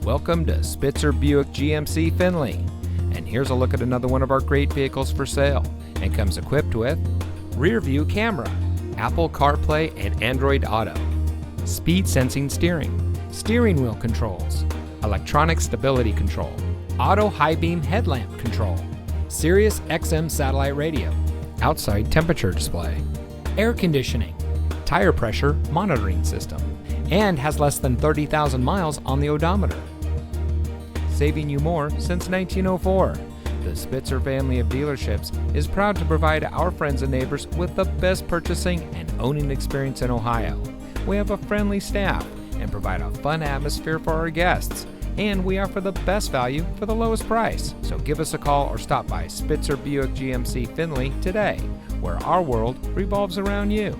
Welcome to Spitzer Buick GMC Findlay. And here's a look at another one of our great vehicles for sale, and comes equipped with rear view camera, Apple CarPlay and Android Auto, speed sensing steering wheel controls, electronic stability control, auto high beam headlamp control, Sirius XM satellite radio, outside temperature display, air conditioning, tire pressure monitoring system, and has less than 30,000 miles on the odometer. Saving you more since 1904. The Spitzer family of dealerships is proud to provide our friends and neighbors with the best purchasing and owning experience in Ohio. We have a friendly staff and provide a fun atmosphere for our guests, and we offer the best value for the lowest price. So give us a call or stop by Spitzer Buick GMC Findlay today, where our world revolves around you.